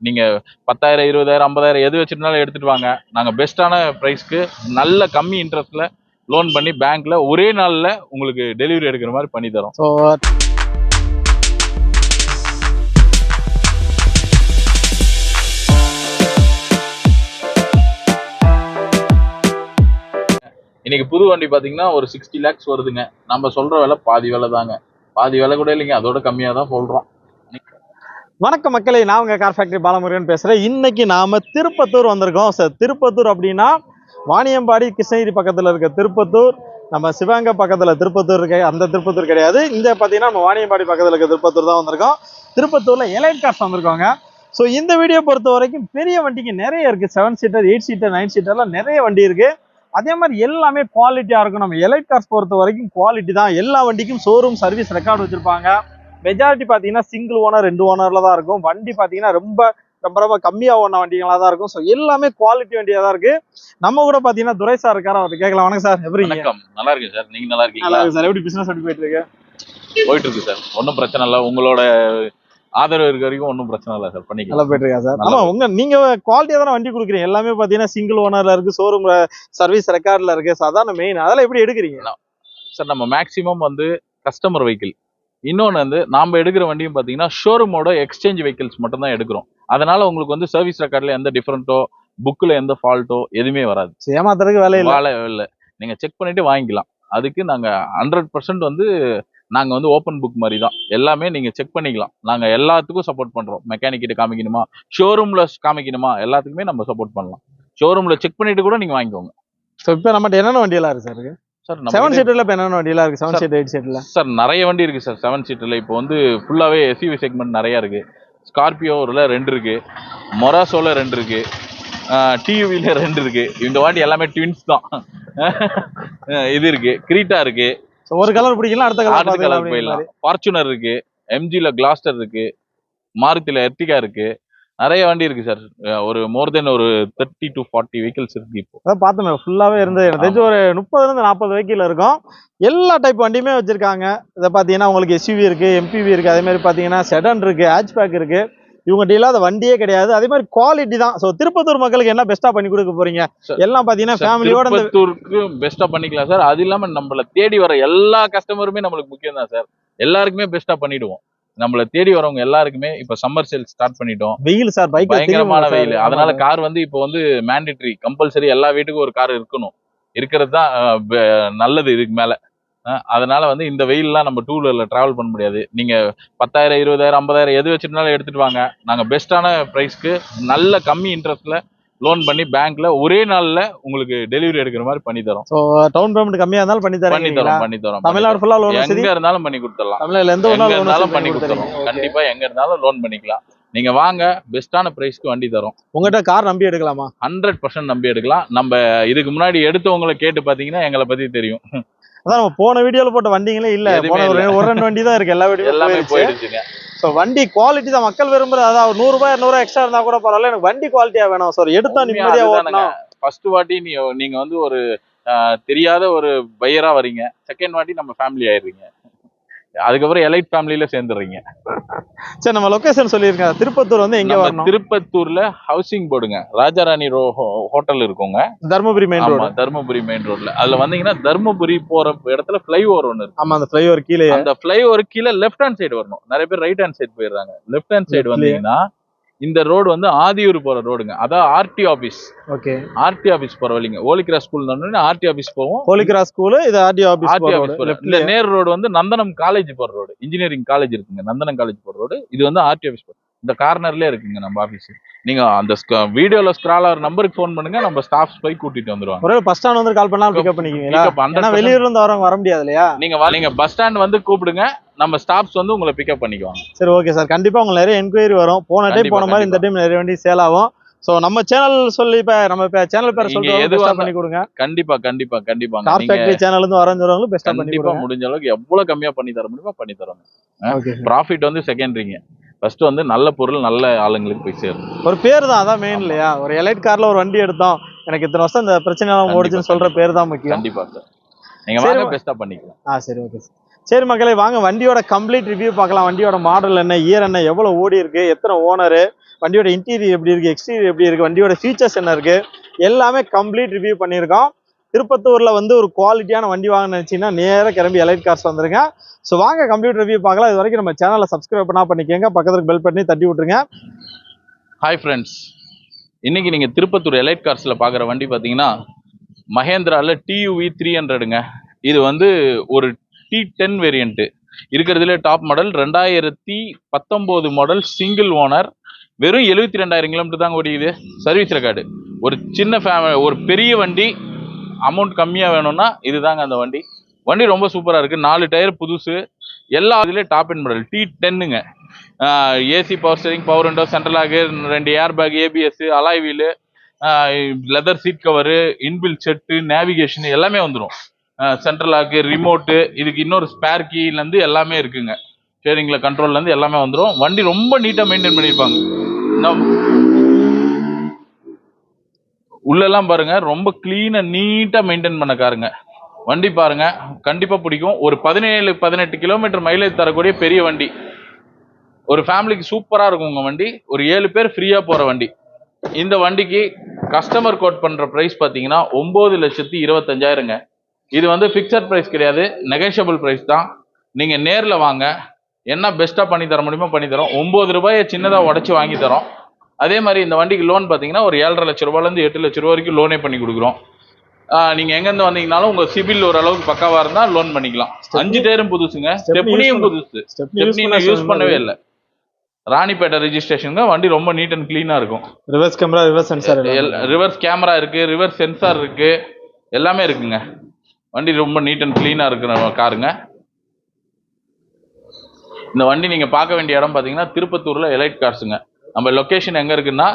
நீங்க 10,000 20,000 50,000 எது வச்சிருந்தாலும் எடுத்துட்டு வாங்க. நாங்க பெஸ்டான பிரைஸ்க்கு நல்ல கம்மி இன்ட்ரெஸ்ட்ல லோன் பண்ணி பேங்க்ல ஒரே நாள்ல உங்களுக்கு டெலிவரி எடுக்கிற மாதிரி பண்ணி தரோம். ஸோ இன்னைக்கு புது வண்டி பாத்தீங்கன்னா ஒரு 60 lakhs வருதுங்க. நம்ம சொல்ற விலை பாதி விலை தாங்க. பாதி விலை கூட இல்லைங்க, அதோட கம்மியா தான் சொல்றோம். வணக்கம் மக்களே, நான் உங்க கார் ஃபேக்டரி பாலமுருகன் பேசுறேன். இன்னைக்கு நாம திருப்பத்தூர் வந்திருக்கோம். சார் திருப்பத்தூர் அப்படின்னா வாணியம்பாடி கிருஷ்ணகிரி பக்கத்துல இருக்க திருப்பத்தூர். நம்ம சிவகங்கை பக்கத்துல திருப்பத்தூர் இருக்க அந்த திருப்பத்தூர் கிடையாது. இந்த பாத்தீங்கன்னா நம்ம வாணியம்பாடி பக்கத்துல இருக்க திருப்பத்தூர் தான் வந்திருக்கோம். திருப்பத்தூர்ல எலைட் கார்ஸ் வந்திருக்கோங்க. ஸோ இந்த வீடியோ பொறுத்த வரைக்கும் பெரிய வண்டிக்கு நிறைய இருக்கு. 7 சீட்டர் 8 சீட்டர் 9 சீட்டர்லாம் நிறைய வண்டி இருக்கு. அதே மாதிரி எல்லாமே குவாலிட்டியா இருக்கும். நம்ம எலைட் கார்ஸ் பொறுத்த வரைக்கும் குவாலிட்டி தான். எல்லா வண்டிக்கும் ஷோரூம் சர்வீஸ் ரெக்கார்டு வச்சிருப்பாங்க. மெஜாரிட்டி பாத்தீங்கன்னா சிங்கிள் ஓனர் 2 ஓனர்ல தான் இருக்கும். வண்டி பாத்தீங்கன்னா ரொம்ப ரொம்ப ரொம்ப கம்மியா ஓன வண்டிகளா தான் இருக்கும். ஸோ எல்லாமே குவாலிட்டி வண்டியா தான் இருக்கு. நம்ம கூட பாத்தீங்கன்னா துரை சார் இருக்காரு, அவர் கேட்கலாம். வணக்கம் சார், எப்படி இருக்கீங்க? நல்லா இருக்கு சார், நீங்க நல்லா இருக்கீங்களா? நல்லா இருக்கு சார். எப்படி பிசினஸ் எப்படி போயிட்டு இருக்கு? போயிட்டு இருக்கு சார், ஒன்றும் பிரச்சனை இல்லை. உங்களோட ஆதரவு இருக்க வரைக்கும் ஒன்றும் பிரச்சனை இல்லை சார், பண்ணிக்கலாம். நல்லா போயிட்டு இருக்கா சார்? ஆமா, நீங்க குவாலிட்டியா தானே வண்டி கொடுக்குறீங்க. எல்லாமே பாத்தீங்கன்னா சிங்கிள் ஓனர்ல இருக்கு, ஷோரூம் சர்வீஸ் ரெக்கார்ட்ல இருக்கு. ஸோ அதான் மெயின். அதெல்லாம் எப்படி எடுக்கிறீங்க சார்? நம்ம மேக்சிமம் வந்து கஸ்டமர் வெஹிக்கிள், இன்னொன்று வந்து நாம எடுக்கிற வண்டியும் பார்த்தீங்கன்னா ஷோரூமோட எக்ஸ்சேஞ்ச் வெஹிக்கிள்ஸ் மட்டும் தான் எடுக்கிறோம். அதனால உங்களுக்கு வந்து சர்வீஸ் ரெக்கார்ட்ல எந்த டிஃபரெண்ட்டோ புக்கில் எந்த ஃபால்ட்டோ எதுவுமே வராது. ஏமாத்துறதுக்கு வேலை இல்லை, நீங்க செக் பண்ணிட்டு வாங்கிக்கலாம். அதுக்கு நாங்க 100% வந்து நாங்க வந்து ஓப்பன் புக் மாதிரி தான். எல்லாமே நீங்க செக் பண்ணிக்கலாம். நாங்க எல்லாத்துக்கும் சப்போர்ட் பண்றோம். மெக்கானிக் கிட்ட காமிக்கணுமா, ஷோரூம்ல காமிக்கணுமா, எல்லாத்துக்குமே நம்ம சப்போர்ட் பண்ணலாம். ஷோரூம்ல செக் பண்ணிட்டு கூட நீங்க வாங்கிக்கோங்க. ஸோ இப்போ நம்மகிட்ட என்னென்ன வண்டியெல்லாம் இருக்கு சார்? இருக்கு சார் 7 சீட்டர்ல இப்போ என்னென்ன வண்டியெல்லாம் இருக்கு? 7 சீட் 8 சீட்ல சார் நிறைய வண்டி இருக்கு சார். 7 சீட்டர்ல இப்போ வந்து ஃபுல்லாவே எஸ்யூவி செக்மெண்ட் நிறைய இருக்கு. ஸ்கார்பியோல 2 இருக்கு, மொராசோல 2 இருக்கு, டியூவில 2 இருக்கு. இந்த வாட்டி எல்லாமே ட்வின்ஸ் தான். இது இருக்கு, கிரீட்டா இருக்கு. ஒரு கலர் பிடிக்கலாம், அடுத்த கலர் போயிடலாம். ஃபார்ச்சுனர் இருக்கு, எம்ஜில கிளாஸ்டர் இருக்கு, மாருதில எர்டிகா இருக்கு. நிறைய வண்டி இருக்கு சார். ஒரு மோர் தென் ஒரு 30 to 40 வெஹிக்கிள்ஸ் இருக்கு. இப்போ பார்த்தோம் ஃபுல்லாவே இருந்தது. எனக்கு தெரிஞ்சு ஒரு 30 40 வெஹிக்கிள் இருக்கும். எல்லா டைப் வண்டியுமே வச்சிருக்காங்க. இதை பார்த்தீங்கன்னா உங்களுக்கு எஸ்யூவி இருக்கு, எம்பிவி இருக்கு, அதே மாதிரி பார்த்தீங்கன்னா செடன் இருக்கு, ஹேட்ச்பேக் இருக்கு. இவங்ககிட்ட இல்லாத வண்டியே கிடையாது. அதே மாதிரி குவாலிட்டி தான். ஸோ திருப்பத்தூர் மக்களுக்கு என்ன பெஸ்டா பண்ணி கொடுக்க போறீங்க? எல்லாம் பாத்தீங்கன்னா ஃபேமிலியோட திருப்பத்தூருக்கு பெஸ்டா பண்ணிக்கலாம் சார். அது இல்லாம நம்மள தேடி வர எல்லா கஸ்டமருமே நம்மளுக்கு முக்கியம் தான் சார். எல்லாருக்குமே பெஸ்டா பண்ணிடுவோம். நம்மள தேடி வரவங்க எல்லாருக்குமே இப்ப சம்மர் சேல் ஸ்டார்ட் பண்ணிட்டோம். வெயில் சார், பைக் பயங்கரமான வெயில். அதனால கார் வந்து இப்போ வந்து மேண்டேட்டரி, கம்பல்சரி எல்லா வீட்டுக்கும் ஒரு கார் இருக்கணும். இருக்கிறது தான் நல்லது இதுக்கு மேல. அதனால வந்து இந்த வெயில்லாம் நம்ம 2 வீலர்ல டிராவல் பண்ண முடியாது. நீங்க 10,000 20,000 50,000 எது வச்சிருந்தாலும் எடுத்துட்டு வாங்க. நாங்க பெஸ்டான பிரைஸ்க்கு நல்ல கம்மி இன்ட்ரெஸ்ட்ல லோன் பண்ணி பேங்க்ல ஒரே நாள்ல உங்களுக்கு டெலிவரி எடுக்கிற மாதிரி பண்ணி தரோம். சோ டவுன் பேமெண்ட் கம்மியா இருந்தாலும் பண்ணி தரோம். தமிழ்நாடு ஃபுல்லா லோன் எங்க இருந்தாலும் பண்ணி கொடுத்துடலாம். தமிழ்நாடுல எந்த ஊர்ல இருந்தாலும் பண்ணி கொடுத்துறோம். கண்டிப்பா எங்க இருந்தாலும் லோன் பண்ணிக்கலாம். நீங்க வாங்க, பெஸ்டான பிரைஸ்க்கு வண்டி தரோம். உங்ககிட்ட கார் நம்பி எடுக்கலாமா? 100% நம்பி எடுக்கலாம். நம்ம இதுக்கு முன்னாடி எடுத்தவங்களை கேட்டு பாத்தீங்கன்னா எங்களை பத்தி தெரியும். அதான் நம்ம போன வீடியோல போட்ட வண்டிங்களே இல்ல, ஒரு 2 வண்டி தான் இருக்கு. எல்லா வீடியோ எல்லாமே போயிடுச்சுங்க. ஸோ வண்டி குவாலிட்டி தான் மக்கள் விரும்புறது. அதாவது 100 ரூபாய் 200 எக்ஸ்ட்ரா இருந்தா கூட பரவாயில்ல, எனக்கு வண்டி குவாலிட்டியா வேணும் சார். எடுத்தா நிம்மதியா ஓட்டணும். ஃபர்ஸ்ட் வாட்டி நீங்க வந்து ஒரு தெரியாத ஒரு பையரா வரீங்க. செகண்ட் வாட்டி நம்ம ஃபேமிலி ஆயிடுறீங்க. அதுக்கப்புறம் எலைட் ஃபேமிலியில சேர்ந்துடுறீங்க. சரி, நம்ம லொகேஷன் சொல்லிருக்கேன். திருப்பத்தூர் வந்து எங்க வரணும்? திருப்பத்தூர்ல ஹவுசிங் போர்டுங்க, ராஜாராணி ஹோட்டல் இருக்குங்க, Dharmapuri main road. Dharmapuri main ரோட்ல. அதுல வந்தீங்கன்னா தர்மபுரி போற இடத்துல ஃபிளைஓவர் ஒன்று இருக்கு. ஆமா, அந்த ஃபிளைஓவர் கீழே, அந்த ஃபிளைஓவர் கீழே லெஃப்ட் ஹேண்ட் சைடு வரணும். நிறைய பேர் ரைட் ஹேண்ட் சைடு போயிடுறாங்க. லெஃப்ட் ஹேண்ட் சைடு வந்தீங்கன்னா இந்த ரோடு வந்து ஆதியூர் போற ரோடுங்க. அதான் RT office. Okay, RT office போற வழிங்க. ஹோலிகிராஸ் ஸ்கூல் ஆர்டி ஆபீஸ் போவோம். ஹோலிகிராஸ் ஸ்கூல், இது ஆர்டி ஆபீஸ். இந்த நேர் ரோடு வந்து நந்தனம் காலேஜ் போற ரோடு, இன்ஜினியரிங் காலேஜ் இருக்குங்க, நந்தனம் காலேஜ் போற ரோடு. இது வந்து ஆர்டி ஆபீஸ் போற இந்த கார்னர்லயே இருக்குங்க நம்ம ஆபீஸ். நீங்க அந்த வீடியோல ஸ்க்ரால் ஆகிற நம்பருக்கு ஃபோன் பண்ணுங்க, நம்ம ஸ்டாஃப்ஸ் போய் கூட்டிட்டு வந்துருவாங்க. ஒரே பஸ் ஸ்டாண்ட் வந்து கால் பண்ணா பிக்கப் பண்ணிக்குவீங்க. வெளியூர்ல இருந்து வரவங்க வர முடியாது இல்லையா? நீங்க பஸ் ஸ்டாண்ட் வந்து கூப்பிடுங்க, நம்ம ஸ்டாஃப்ஸ் வந்து உங்களை பிக்கப் பண்ணிக்குவாங்க. சரி, ஓகே சார். கண்டிப்பா உங்களுக்கு நிறைய என்கொயரி வரும். போன டைம் போன மாதிரி இந்த டைம் நிறைய வண்டி சேல் ஆகும். சோ நம்ம சேனல் சொல்லி இப்ப நம்ம சேனல் பேர் சொல்லுங்க, பெஸ்டா பண்ணி கொடுங்க. கண்டிப்பா கண்டிப்பா கண்டிப்பா. கார் ஃபேக்டரி சேனல்ல இருந்து வரஞ்சவங்களுக்கு பெஸ்டா பண்ணி கொடுங்க. முடிஞ்ச அளவுக்கு எவ்வளவு கம்மியா பண்ணி தர முடியுமோ பண்ணி தரோம். ப்ராஃபிட் வந்து செகண்டரிங்க. ஃபர்ஸ்ட் வந்து நல்ல பொருள் நல்ல ஆளுங்களுக்கு போய் சேரும். ஒரு பேர் தான், அதான் மெயின் இல்லையா? ஒரு எலைட் கார்ல ஒரு வண்டி எடுத்தோம், எனக்கு இத்தனை வருஷம் இந்த பிரச்சனை எல்லாம் ஓடிச்சுன்னு சொல்ற பேர் தான் முக்கியம். கண்டிப்பா சார், நீங்க வாங்க, பெஸ்டா பண்ணிக்கலாம். சரி, ஓகே சார். சரி மக்களே, வாங்க வண்டியோட கம்ப்ளீட் ரிவ்யூ பார்க்கலாம். வண்டியோட மாடல் என்ன, இயர் என்ன, எவ்வளோ ஓடி இருக்கு, எத்தனை ஓனரு, வண்டியோட இன்டீரியர் எப்படி இருக்கு, எக்ஸ்டீரியர் எப்படி இருக்கு, வண்டியோட ஃபீச்சர்ஸ் என்ன இருக்கு, எல்லாமே கம்ப்ளீட் ரிவ்யூ பண்ணியிருக்கோம். திருப்பத்தூர்ல வந்து ஒரு குவாலிட்டியான வண்டி வாங்க நினைச்சீங்கன்னா நேராக கிளம்பி எலைட் கார்ஸ் வந்துருங்க. ஸோ வாங்க கம்ப்ளீட் ரிவ்யூ பார்க்கலாம். இது வரைக்கும் நம்ம சேனலை சப்ஸ்கிரைப் பண்ணிக்கோங்க, பக்கத்துக்கு பெல் பண்ணி தட்டி விட்டுருங்க. ஹாய் ஃப்ரெண்ட்ஸ், இன்னைக்கு நீங்க திருப்பத்தூர் எலைட் கார்ஸ்ல பாக்குற வண்டி பாத்தீங்கன்னா மஹேந்திரால டியூவி 300ங்க. இது வந்து ஒரு T10 வேரியன்ட், இருக்கிறதுல top model. 2019 model, single owner, வெறும் 72,000 கிலோமீட்டர் தாங்க ஓடிக்குது. Service record. ஒரு சின்ன ஒரு பெரிய வண்டி அமௌண்ட் கம்மியா வேணும்னா இதுதாங்க அந்த வண்டி. வண்டி ரொம்ப சூப்பரா இருக்கு. 4 டயர் புதுசு, எல்லா இதுலயும் டாப் அண்ட் மாடல். T10ங்க. AC, power steering, power window, central lock, 2 air bag, ABS, alloy wheel, leather seat cover, inbuilt set, navigation எல்லாமே வந்துடும். சென்ட்ரல் லாக்கு, ரிமோட்டு, இதுக்கு இன்னொரு ஸ்பேர் கீலேருந்து எல்லாமே இருக்குங்க. ஸ்டேரிங்ல கண்ட்ரோல்லேருந்து எல்லாமே வந்துடும். வண்டி ரொம்ப நீட்டாக மெயின்டைன் பண்ணியிருப்பாங்க. உள்ளெல்லாம் பாருங்க, ரொம்ப கிளீனாக நீட்டாக மெயின்டைன் பண்ண காருங்க. வண்டி பாருங்க, கண்டிப்பாக பிடிக்கும். ஒரு 17-18 கிலோமீட்டர் மைலேஜ் தரக்கூடிய பெரிய வண்டி. ஒரு ஃபேமிலிக்கு சூப்பராக இருக்கும் உங்கள் வண்டி. ஒரு 7 பேர் ஃப்ரீயாக போகிற வண்டி. இந்த வண்டிக்கு கஸ்டமர் கோட் பண்ணுற ப்ரைஸ் பார்த்தீங்கன்னா 9,25,000ங்க. இது வந்து ஃபிக்ஸட் ப்ரைஸ் கிடையாது, நெகோஷியபிள் ப்ரைஸ் தான். நீங்கள் நேரில் வாங்க, என்ன பெஸ்ட்டாக பண்ணி தர முடியுமோ பண்ணி தரோம். 9 ரூபாயை சின்னதாக உடச்சி வாங்கி தரோம். அதே மாதிரி இந்த வண்டிக்கு லோன் பார்த்தீங்கன்னா ஒரு 7.5 லட்ச ரூபாயிலேருந்து 8 லட்ச ரூபா வரைக்கும் லோனே பண்ணி கொடுக்குறோம். நீங்கள் எங்கேருந்து வந்தீங்கனாலும் உங்கள் சிபில் ஓரளவுக்கு பக்காவாக இருந்தால் லோன் பண்ணிக்கலாம். 5 டயரும் புதுசுங்க, ஸ்டெப்னியும் புதுசு. ஸ்டெப்னி நான் யூஸ் பண்ணவே இல்லை. ராணிப்பேட்டை ரெஜிஸ்ட்ரேஷனுங்க. வண்டி ரொம்ப நீட் அண்ட் கிளீனா இருக்கும். Reverse camera, reverse sensor, reverse camera இருக்கு, ரிவர்ஸ் சென்சார் இருக்கு, எல்லாமே இருக்குங்க. வண்டி ரொம்ப நீட் அண்ட் கிளீனா இருக்கிற காருங்க. இந்த வண்டி நீங்க பார்க்க வேண்டிய இடம் பாத்தீங்கன்னா திருப்பத்தூர்ல எலைட் கார்ஸுங்க. நம்ம லொகேஷன் எங்க இருக்குன்னா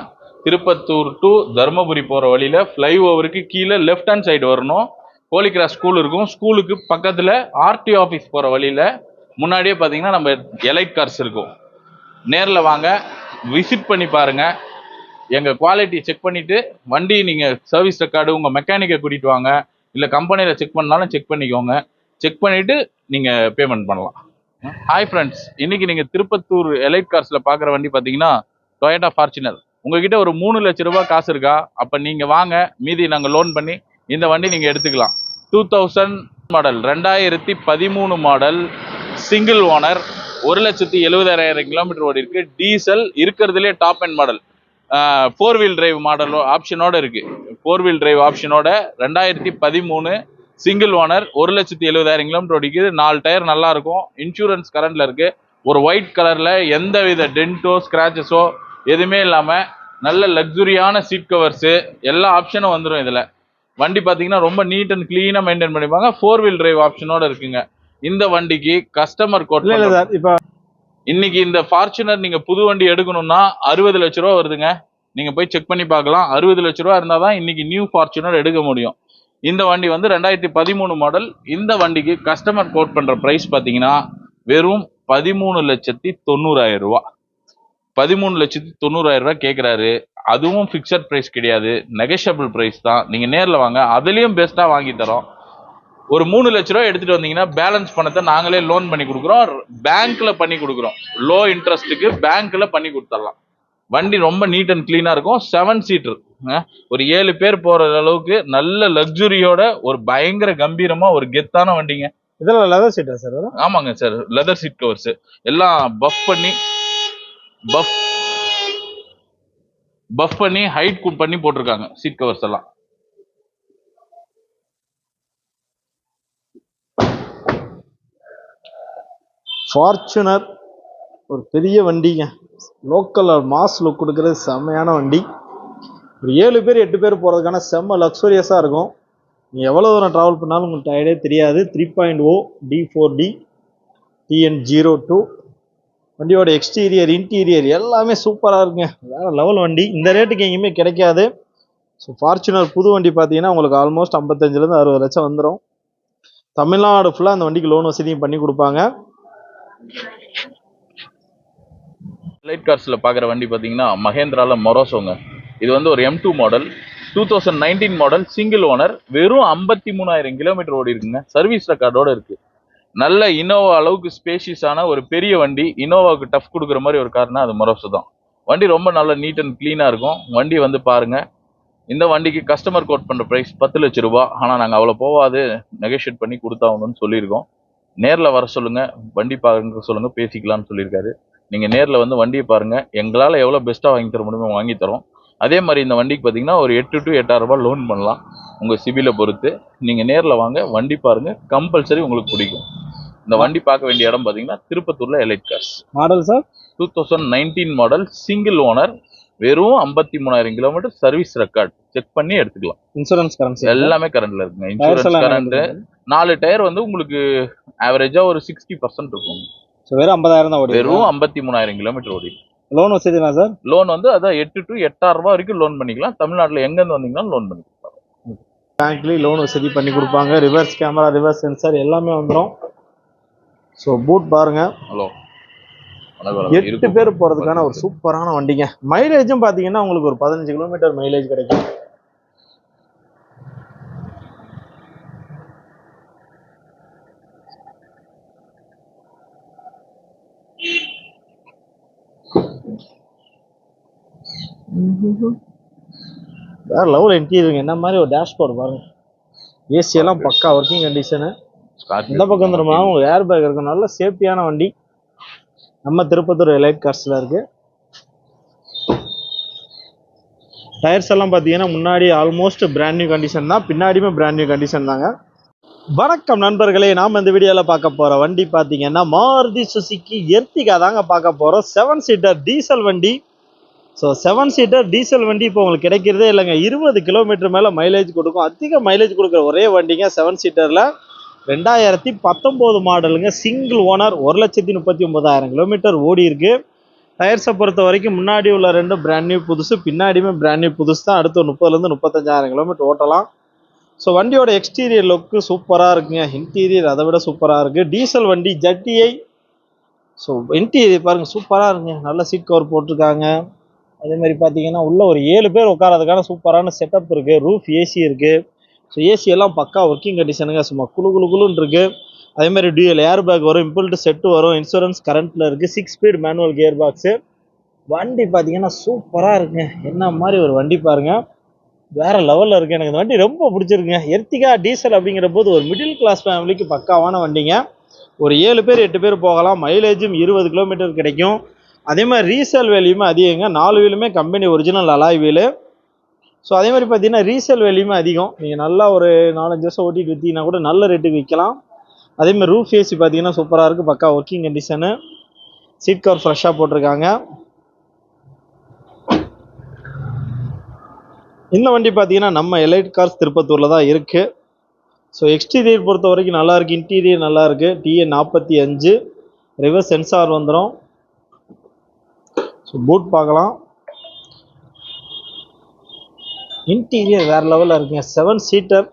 திருப்பத்தூர் டு தர்மபுரி போற வழியில ஃபிளைஓவருக்கு கீழே லெஃப்ட் ஹேண்ட் சைடு வரணும். ஹோலி கிராஸ் ஸ்கூல் இருக்கும். ஸ்கூலுக்கு பக்கத்துல ஆர்டி ஆஃபீஸ் போற வழியில முன்னாடியே பாத்தீங்கன்னா நம்ம எலைட் கார்ஸ் இருக்கும். நேரில் வாங்க, விசிட் பண்ணி பாருங்க. எங்கள் குவாலிட்டி செக் பண்ணிவிட்டு வண்டி நீங்கள் சர்வீஸ் ரெக்கார்டு உங்கள் மெக்கானிக்கை கூட்டிகிட்டு வாங்க, இல்லை கம்பெனியில் செக் பண்ணாலும் செக் பண்ணிக்கோங்க. செக் பண்ணிவிட்டு நீங்கள் பேமெண்ட் பண்ணலாம். ஹாய் ஃப்ரெண்ட்ஸ், இன்றைக்கி நீங்கள் திருப்பத்தூர் எலைட் கார்ஸில் பார்க்குற வண்டி பார்த்தீங்கன்னா டொயோட்டா ஃபார்ச்சுனர். உங்ககிட்ட ஒரு 3 லட்ச ரூபா காசு இருக்கா? அப்போ நீங்கள் வாங்க, மீதி நாங்கள் லோன் பண்ணி இந்த வண்டி நீங்கள் எடுத்துக்கலாம். 2000 model, 2013 model, single owner, 1,70,000 kilometre ஓடி இருக்கு. டீசல், இருக்கிறதுலே top end model. 4 wheel drive model ஆப்ஷனோட இருக்கு. 4 வீல் டிரைவ் ஆப்ஷனோட 2013 சிங்கிள் ஓனர், 1,70,000 கிலோமீட்டர் ஓடிக்குது. 4 டயர் நல்லா இருக்கும். இன்சூரன்ஸ் கரண்ட்ல இருக்கு. ஒரு ஒயிட் கலர்ல எந்த வித டென்ட்டோ ஸ்கிராச்சஸோ எதுவுமே இல்லாம நல்ல லக்ஸுரியான சீட் கவர்ஸ், எல்லா ஆப்ஷனும் வந்துடும் இதுல. வண்டி பாத்தீங்கன்னா ரொம்ப நீட் அண்ட் கிளீனா மெயின்டைன் பண்ணிப்பாங்க. 4 வீல் டிரைவ் ஆப்ஷனோட இருக்குங்க. இந்த வண்டிக்கு கஸ்டமர் கோட் இப்ப இன்னைக்கு இந்த ஃபார்ச்சுனர் நீங்க புது வண்டி எடுக்கணும்னா 60 லட்ச ரூபா வருதுங்க. நீங்க போய் செக் பண்ணி பார்க்கலாம். 60 லட்ச ரூபா இருந்தாதான் இன்னைக்கு நியூ ஃபார்ச்சுனர் எடுக்க முடியும். இந்த வண்டி வந்து 2013 மாடல். இந்த வண்டிக்கு கஸ்டமர் கோட் பண்ற பிரைஸ் பாத்தீங்கன்னா வெறும் 13,90,000 ரூபா. 13,90,000 ரூபாய் கேட்கிறாரு. அதுவும் பிக்சட் பிரைஸ் கிடையாது, நெகோஷியபிள் பிரைஸ் தான். நீங்க நேரில் வாங்க, அதுலயும் பெஸ்டா வாங்கி தரோம். ஒரு 3 லட்ச ரூபாய் எடுத்துட்டு வந்தீங்கன்னா பேலன்ஸ் பணத்தை நாங்களே லோன் பண்ணி கொடுக்குறோம். பேங்க்ல பண்ணி கொடுக்குறோம். லோ இன்ட்ரெஸ்ட்டுக்கு பேங்க்ல பண்ணி கொடுத்துடலாம். வண்டி ரொம்ப நீட் அண்ட் கிளீனா இருக்கும். 7 சீட்டர், ஒரு 7 பேர் போற அளவுக்கு நல்ல லக்ஸுரியோட ஒரு பயங்கர கம்பீரமா ஒரு கெத்தான வண்டிங்க. இதெல்லாம் லெதர் சீட்டா சார்? ஆமாங்க சார், லெதர் சீட் கவர்ஸ் எல்லாம் பஃப் பண்ணி ஹைட் பண்ணி போட்டிருக்காங்க சீட் கவர்ஸ் எல்லாம். ஃபார்ச்சுனர் ஒரு பெரிய வண்டிங்க. லோக்கல் மாஸ் லுக் கொடுக்குறது செம்மையான வண்டி. ஒரு 7 பேர் 8 பேர் போகிறதுக்கான செம்ம லக்ஸூரியஸாக இருக்கும். நீங்கள் எவ்வளோ தூரம் ட்ராவல் பண்ணாலும் உங்களுக்கு டயர்டே தெரியாது. 3.0 D4D TN02. வண்டியோட எக்ஸ்டீரியர், இன்டீரியர் எல்லாமே சூப்பராக இருக்குங்க. வேறு லெவல் வண்டி. இந்த ரேட்டுக்கு எங்கேயுமே கிடைக்காது. ஸோ ஃபார்ச்சுனர் புது வண்டி பார்த்தீங்கன்னா உங்களுக்கு ஆல்மோஸ்ட் 55,000 60 லட்சம் வந்துடும். தமிழ்நாடு ஃபுல்லாக அந்த வண்டிக்கு லோன் வசதியும் பண்ணி கொடுப்பாங்க. எலைட் கார்ஸ்ல பாக்குற வண்டி பாத்தீங்கன்னா மஹேந்திரால மொரோசோங்க. இது வந்து ஒரு M2 model, 2019 model, single owner, வெறும் 53,000 கிலோமீட்டர் ஓடி இருக்குங்க. சர்வீஸ் ரெக்கார்டோட இருக்கு. நல்ல இனோவா அளவுக்கு ஸ்பேஷியஸான ஒரு பெரிய வண்டி. இனோவாவுக்கு டஃப் கொடுக்குற மாதிரி ஒரு கார்னா அது மொரோசோ தான். வண்டி ரொம்ப நல்ல நீட் அண்ட் கிளீனாக இருக்கும். வண்டி வந்து பாருங்க. இந்த வண்டிக்கு கஸ்டமர் கோட் பண்ணுற ப்ரைஸ் 10 லட்சம் ரூபாய். ஆனால் நாங்கள் அவ்வளோ போகாது, நெகோஷியேட் பண்ணி கொடுத்தாகணும்னு சொல்லியிருக்கோம். நேரில் வர சொல்லுங்க, வண்டி பாருங்க சொல்லுங்க, பேசிக்கலாம்னு சொல்லியிருக்காரு. நீங்கள் நேரில் வந்து வண்டியை பாருங்க, எங்களால் எவ்வளோ பெஸ்ட்டாக வாங்கி தர முடியுமோ வாங்கி தரோம். அதே மாதிரி இந்த வண்டிக்கு பார்த்தீங்கன்னா ஒரு 8 to 8,000 ரூபாய் லோன் பண்ணலாம் உங்கள் சிபிலை பொறுத்து. நீங்கள் நேரில் வாங்க, வண்டி பாருங்க, கம்பல்சரி உங்களுக்கு பிடிக்கும். இந்த வண்டி பார்க்க வேண்டிய இடம் பார்த்தீங்கன்னா திருப்பத்தூர்ல Elite Cars. Model sir 2019 model, single owner, வெறும் 53,000 கிலோமீட்டர் சர்வீஸ் ரெக்கார்ட். செக் பண்ணி எடுத்துக்கலாம். இன்சூரன்ஸ் கரண்ட் எல்லாமே கரண்ட்ல இருக்குங்க. Insurance current. 4 டயர் வந்து உங்களுக்கு ஆவரேஜா ஒரு 60% இருக்கும். வெறும் 50,000 தான் ஓடி. வெறும் 53,000 கிலோமீட்டர் ஓடி. Loan வசதினா sir? லோன் வந்து அதான் 8 to 8,000 ரூபாய் வரைக்கும் லோன் பண்ணிக்கலாம். தமிழ்நாட்டில் எங்க இருந்து வந்தீங்கன்னா லோன் பண்ணி கொடுப்பாங்க. பேங்க்லயும் லோன் வசதி பண்ணி கொடுப்பாங்க. ரிவர்ஸ் கேமரா, ரிவர்ஸ் சென்சார் எல்லாமே வந்துடும். ஸோ பூட் பாருங்க. ஹலோ, 8 பேர் போறதுக்கான ஒரு சூப்பரான வண்டிங்க. மைலேஜும் பாத்தீங்கன்னா உங்களுக்கு ஒரு 15 கிலோமீட்டர் மைலேஜ் கிடைக்கும். வேற லெவல் இன்டீரியருங்க. என்ன மாதிரி ஒரு டேஷ்போர்ட் பாருங்க. ஏசி எல்லாம் பக்கா ஒர்க்கிங் கண்டிஷனு. இந்த பக்கம் வந்துருமா உங்களுக்கு ஏர் பேக் இருக்கும். நல்ல சேஃப்டியான வண்டி. நம்ம திருப்பத்தூர் எலைட் கார்ஸ்ல இருக்கு. டயர்ஸ் எல்லாம் பார்த்தீங்கன்னா முன்னாடி ஆல்மோஸ்ட் பிராண்ட் நியூ கண்டிஷன் தான், பின்னாடியுமே பிராண்ட் நியூ கண்டிஷன் தாங்க. வணக்கம் நண்பர்களே, நாம் இந்த வீடியோவில் பார்க்க போகிற வண்டி பார்த்தீங்கன்னா மாருதி சுசுகி எர்டிகா தாங்க பார்க்க போகிறோம். 7 சீட்டர் டீசல் வண்டி. ஸோ 7 சீட்டர் டீசல் வண்டி இப்போ உங்களுக்கு கிடைக்கிறதே இல்லைங்க. 20 கிலோமீட்டர் மேலே மைலேஜ் கொடுக்கும். அதிக மைலேஜ் கொடுக்குற ஒரே வண்டிங்க 7 சீட்டரில். 2019 மாடலுங்க. Single owner. 1,39,000 கிலோமீட்டர் ஓடி இருக்கு. டயர்ஸை பொறுத்த வரைக்கும் முன்னாடி உள்ள 2 பிராண்ட் நியூ புதுசு, பின்னாடியுமே பிராண்ட் நியூ புதுசு தான். அடுத்து 30,000 to 35,000 கிலோமீட்டர் ஓட்டலாம். ஸோ வண்டியோட எக்ஸ்டீரியர் லுக்கு சூப்பராக இருக்குங்க. இன்டீரியர் அதை விட சூப்பராக இருக்குது. டீசல் வண்டி ஜட்டிஐ. ஸோ இன்டீரியர் பாருங்கள் சூப்பராக இருக்குங்க. நல்ல சீட் கவர் போட்டிருக்காங்க. அதே மாதிரி பார்த்தீங்கன்னா உள்ள ஒரு 7 பேர் உட்காரதுக்கான சூப்பரான செட்டப் இருக்குது. ரூஃப் ஏசி இருக்குது. ஸோ ஏசி எல்லாம் பக்கா ஒர்க்கிங் கண்டிஷனுங்க. சும்மா குழுன்னு இருக்குது. அதே மாதிரி டியூஎல் ஏர் பேக் வரும், இம்பல்ட் செட்டு வரும், இன்சூரன்ஸ் கரண்ட்டில் இருக்குது. 6 ஸ்பீட் மேனுவல் கியர் பாக்ஸு. வண்டி பார்த்தீங்கன்னா சூப்பராக இருக்குங்க. என்ன மாதிரி ஒரு வண்டி பாருங்கள், வேறு லெவலில் இருக்குது. எனக்கு இந்த வண்டி ரொம்ப பிடிச்சிருக்குங்க. எர்டிகா டீசல் அப்படிங்கிற போது ஒரு மிடில் கிளாஸ் ஃபேமிலிக்கு பக்காவான வண்டிங்க. ஒரு 7 பேர் 8 பேர் போகலாம். மைலேஜும் 20 கிலோமீட்டர் கிடைக்கும். அதே மாதிரி ரீசேல் வேல்யூமே அதிகங்க. 4 வீலுமே company original alloy wheel. So அதே மாதிரி பார்த்தீங்கன்னா ரீசேல் வேல்யூமே அதிகம். நீங்கள் நல்லா ஒரு 4-5 வருஷம் ஓட்டிட்டு விற்றீங்கன்னா கூட நல்ல ரேட்டுக்கு விற்கலாம். அதேமாதிரி ரூஃப் ஏசி பார்த்தீங்கன்னா சூப்பராக இருக்குது. பக்கா ஒர்க்கிங் கண்டிஷனு. சீட் கவர் ஃப்ரெஷ்ஷாக போட்டிருக்காங்க. இந்த வண்டி பார்த்தீங்கன்னா நம்ம எலைட் கார்ஸ் திருப்பத்தூரில் தான் இருக்குது. ஸோ எக்ஸ்டீரியர் பொறுத்த வரைக்கும் நல்லா இருக்குது. இன்டீரியர் நல்லா இருக்குது. TN 45 ரிவர்ஸ் சென்சார் வந்துடும். ஸோ பூட் பார்க்கலாம். இன்டீரியர் வேற லெவலில் இருக்குங்க. 7 சீட்டர்.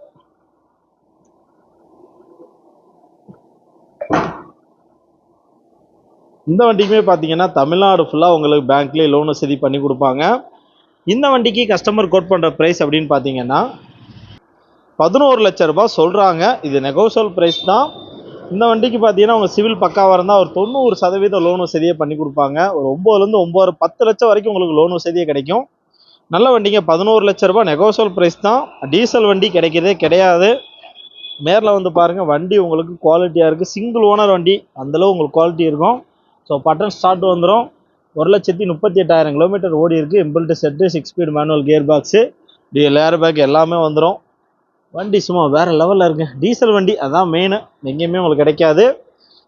இந்த வண்டிக்குமே பார்த்தீங்கன்னா தமிழ்நாடு ஃபுல்லாக உங்களுக்கு பேங்க்லேயே லோன் வசதி பண்ணி கொடுப்பாங்க. இந்த வண்டிக்கு கஸ்டமர் கோட் பண்ணுற ப்ரைஸ் அப்படின்னு பார்த்தீங்கன்னா 11 லட்சம் ரூபாய் சொல்கிறாங்க. இது நெகோஷியல் ப்ரைஸ் தான். இந்த வண்டிக்கு பார்த்தீங்கன்னா உங்கள் சிவில் பக்காவாக இருந்தால் ஒரு 90% லோன் வசதியை பண்ணி கொடுப்பாங்க. ஒரு 9 10 லட்சம் வரைக்கும் உங்களுக்கு லோன் வசதியே கிடைக்கும். நல்ல வண்டிங்க. 11 லட்சம் ரூபாய் நெகோஷியல் ப்ரைஸ் தான். டீசல் வண்டி கிடைக்கிறதே கிடையாது. நேரில் வந்து பாருங்கள். வண்டி உங்களுக்கு குவாலிட்டியாக இருக்குது. சிங்கிள் ஓனர் வண்டி, அந்தளவு உங்களுக்கு குவாலிட்டி இருக்கும். ஸோ பட்டன் ஸ்டார்ட் வந்துடும். 1,38,000 கிலோமீட்டர் ஓடி இருக்குது. Inbuilt set, 6 speed manual gear box, dual air bag எல்லாமே வந்துடும். வண்டி சும்மா வேறு லெவலில் இருக்குது. டீசல் வண்டி அதான் மெயின். எங்கேயுமே உங்களுக்கு கிடைக்காது.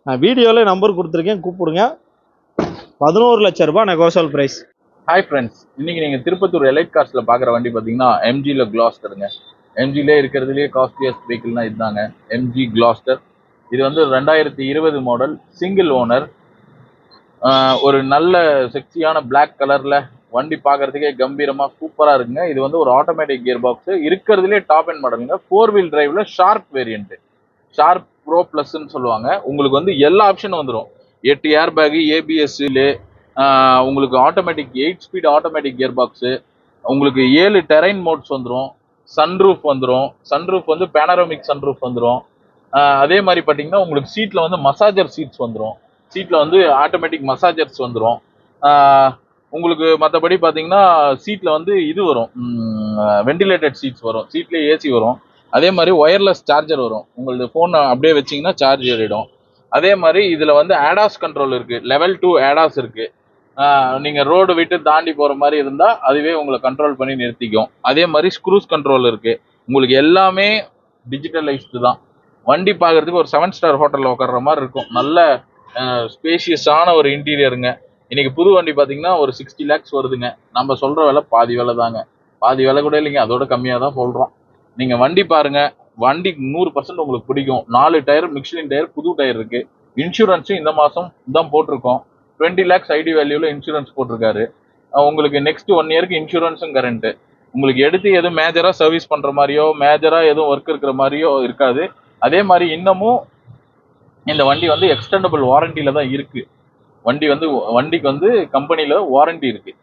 நான் வீடியோவில் நம்பர் கொடுத்துருக்கேன், கூப்பிடுங்க. 11 லட்சம் ரூபாய் நெகோஷியல் ப்ரைஸ். ஹாய் ஃப்ரெண்ட்ஸ், இன்னைக்கு நீங்கள் திருப்பத்தூர் எலைட் கார்ஸில் பார்க்குற வண்டி பார்த்தீங்கன்னா எம்ஜியில் கிளாஸ்டருங்க. எம்ஜிலே இருக்கிறதுலே காஸ்ட்லியஸ்ட் வெஹிக்கிள்னா இதுதாங்க, எம்ஜி கிளாஸ்டர். இது வந்து 2020 மாடல், சிங்கிள் ஓனர். ஒரு நல்ல செக்ஸியான பிளாக் கலரில் வண்டி பார்க்கறதுக்கே கம்பீரமாக சூப்பராக இருக்குங்க. இது வந்து ஒரு ஆட்டோமேட்டிக் கியர் பாக்ஸு. இருக்கிறதுலே டாப் அண்ட் மாடலுங்க. 4 வீல் டிரைவில் ஷார்ப் வேரியண்ட்டு, ஷார்ப் ப்ரோ ப்ளஸ்ன்னு சொல்லுவாங்க. உங்களுக்கு வந்து எல்லா ஆப்ஷனும் வந்துடும். 8 ஏர் பேகு, ABS-லே உங்களுக்கு automatic 8 speed automatic gear box. உங்களுக்கு 7 டெரைன் மோட்ஸ் வந்துடும். சன்ரூஃப் வந்துடும். சன்ரூஃப் வந்து பேனரோமிக் சன்ரூஃப் வந்துடும். அதே மாதிரி பார்த்தீங்கன்னா உங்களுக்கு சீட்ல வந்து மசாஜர் சீட்ஸ் வந்துடும். சீட்ல வந்து ஆட்டோமேட்டிக் மசாஜர்ஸ் வந்துடும். உங்களுக்கு மற்றபடி பார்த்தீங்கன்னா சீட்ல வந்து இது வரும், வெண்டிலேட்டட் சீட்ஸ் வரும், சீட்லேயே ஏசி வரும். அதே மாதிரி ஒயர்லெஸ் சார்ஜர் வரும். உங்களது ஃபோன் அப்படியே வச்சிங்கன்னா சார்ஜ் ஏறிடும். அதே மாதிரி இதில் வந்து ஆடாஸ் கண்ட்ரோல் இருக்குது, லெவல் 2 ஆடாஸ் இருக்குது. நீங்கள் ரோடு விட்டு தாண்டி போகிற மாதிரி இருந்தால் அதுவே உங்களை கண்ட்ரோல் பண்ணி நிறுத்திக்கும். அதே மாதிரி ஸ்க்ரூஸ் கண்ட்ரோல் இருக்குது. உங்களுக்கு எல்லாமே டிஜிட்டலைஸ்டு தான். வண்டி பார்க்கறதுக்கு ஒரு 7 ஸ்டார் ஹோட்டலில் உட்கார்ற மாதிரி இருக்கும். நல்ல ஸ்பேஷியஸான ஒரு இன்டீரியருங்க. இன்னைக்கு புது வண்டி பார்த்தீங்கன்னா ஒரு 60 lakhs வருதுங்க. நம்ம சொல்கிற விலை பாதி விலை தாங்க. பாதி விலை கூட இல்லைங்க, அதோட கம்மியாக தான் சொல்கிறோம். நீங்கள் வண்டி பாருங்க, வண்டி 100% உங்களுக்கு பிடிக்கும். 4 டயர் மிக்ஸ்லின் டயர், புது டயர் இருக்கு. இன்சூரன்ஸும் இந்த மாதம் தான் போட்டிருக்கோம். 20 lakhs ஐடி வேல்யூவில் இன்சூரன்ஸ் போட்டிருக்காரு. உங்களுக்கு நெக்ஸ்ட் 1 இயருக்கு இன்சூரன்ஸும் கரண்ட்டு. உங்களுக்கு எடுத்து எதுவும் மேஜராக சர்வீஸ் பண்ணுற மாதிரியோ மேஜராக எதுவும் ஒர்க் இருக்கிற மாதிரியோ இருக்காது. அதே மாதிரி இன்னமும் இந்த வண்டி வந்து எக்ஸ்டெண்டபிள் வாரண்டியில் தான் இருக்குது. வண்டிக்கு வந்து கம்பெனியில் வாரண்டி இருக்குது.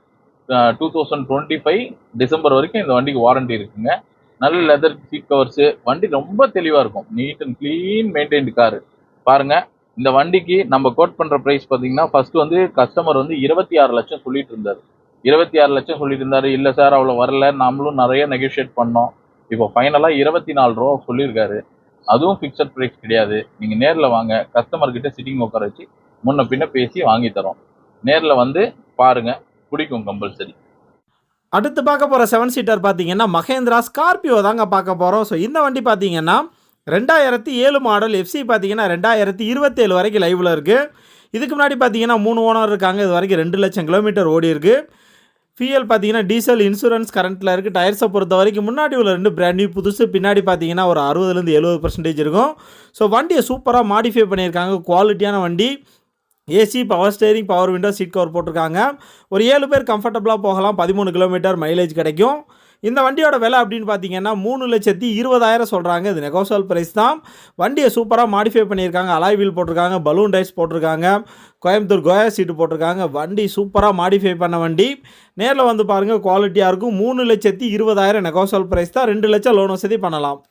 2025 டிசம்பர் வரைக்கும் இந்த வண்டிக்கு வாரண்டி இருக்குங்க. நல்ல லெதர் சீட் கவர்ஸு, வண்டி ரொம்ப தெளிவாக இருக்கும். Neat and clean maintained car. பாருங்க, இந்த வண்டிக்கு நம்ம கோட் பண்ணுற ப்ரைஸ் பார்த்தீங்கன்னா ஃபர்ஸ்ட் வந்து கஸ்டமர் வந்து 26 லட்சம் சொல்லிட்டு இருந்தார். 26 லட்சம் சொல்லிட்டு இருந்தாரு. இல்லை சார் அவ்வளோ வரல, நாமளும் நிறைய நெகோஷியேட் பண்ணோம். இப்போ ஃபைனலாக 24 ரூபா சொல்லியிருக்காரு. அதுவும் ஃபிக்ஸட் ப்ரைஸ் கிடையாது. நீங்கள் நேரில் வாங்க, கஸ்டமர்கிட்ட சிட்டிங் உட்கார வச்சு முன்ன பின்ன பேசி வாங்கி தரோம். நேரில் வந்து பாருங்க, பிடிக்கும் கம்பல்சரி. அடுத்து பார்க்க போகிற 7 சீட்டர் பார்த்தீங்கன்னா மகேந்திரா ஸ்கார்பியோ தாங்க பார்க்க போகிறோம். ஸோ இந்த வண்டி பார்த்தீங்கன்னா 2007 மாடல், எஃப்சி பார்த்தீங்கன்னா 2027 வரைக்கும் லைவில் இருக்குது. இதுக்கு முன்னாடி பார்த்தீங்கன்னா 3 ஓனர் இருக்காங்க. இது வரைக்கும் 2 லட்சம் கிலோமீட்டர் ஓடி இருக்குது. ஃபியல் பார்த்தீங்கன்னா டீசல், இன்சூரன்ஸ் கரண்ட்டில் இருக்குது. டயர்ஸை பொறுத்த வரைக்கும் முன்னாடி உள்ள 2 பிராண்ட் நியூ புதுசு, பின்னாடி பார்த்தீங்கன்னா ஒரு 60-70% இருக்கும். ஸோ வண்டியை சூப்பராக மாடிஃபை பண்ணியிருக்காங்க. குவாலிட்டியான வண்டி. AC, power steering, power window, seat cover போட்டிருக்காங்க. ஒரு 7 பேர் கம்ஃபர்டபுளாக போகலாம். 13 கிலோமீட்டர் மைலேஜ் கிடைக்கும். இந்த வண்டியோட விலை அப்படின்னு பார்த்தீங்கன்னா 3,20,000 சொல்கிறாங்க. இது நெகோசியபிள் ப்ரைஸ் தான். வண்டியை சூப்பராக மாடிஃபை பண்ணியிருக்காங்க. அலாய் வீல் போட்டிருக்காங்க, பலூன் டைஸ் போட்டிருக்காங்க, கோயம்புத்தூர் கோயா சீட்டு போட்டிருக்காங்க. வண்டி சூப்பராக மாடிஃபை பண்ண வண்டி. நேரில் வந்து பாருங்கள், குவாலிட்டியாக இருக்கும். 3,20,000 நெகோசியபிள் ப்ரைஸ் தான். 2 லட்சம் லோன் வசதி பண்ணலாம்.